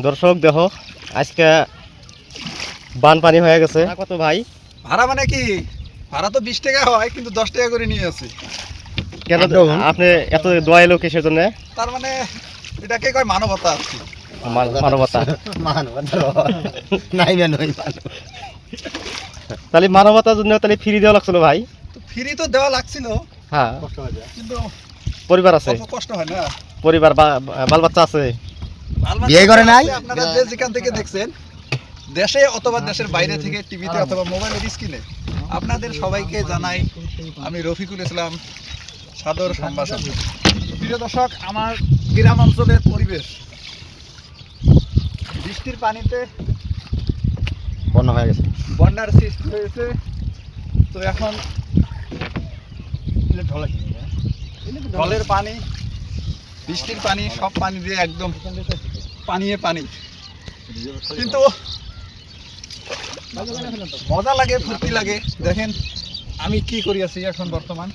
দর্শক দেখো আজকে বানপানি হয়ে গেছে। কত ভাই ভাড়া মানে কি? ভাড়া তো 20 টাকা হয়, কিন্তু 10 টাকা করে নিয়ে আসি। কেন আপনি এত দয়ালু কিসের জন্য? তার মানে এটাকে কয় মানবতা আর কি। মানবতা নাই নই তাহলে মানবতার জন্য তাহলে ফ্রি দেওয়া লাগছিল ভাই। ফ্রি তো দেওয়া লাগছিল, হ্যাঁ কিন্তু পরিবার আছে, অল্প কষ্ট হয় না। পরিবার বাল বাচ্চা আছে। বিয়ে করে নাই? আপনারা যে যেখান থেকে দেখছেন, দেশে অথবা দেশের বাইরে থেকে টিভিতে অথবা মোবাইলের স্ক্রিনে, আপনাদের সবাইকে জানাই আমি রফিকুল ইসলাম সাদর সম্ভাষণ। প্রিয় দর্শক, আমার গ্রাম অঞ্চলের পরিবেশ বৃষ্টির পানিতে বন্যা হয়ে গেছে। বন্যার সৃষ্টি হয়েছে। তো এখন ঢলের পানি, বৃষ্টির পানি, সব পানি দিয়ে একদম পানিয়ে পানি। কিন্তু মজা লাগে, ফুর্তি লাগে। দেখেন আমি কি করি আছি এখন বর্তমান।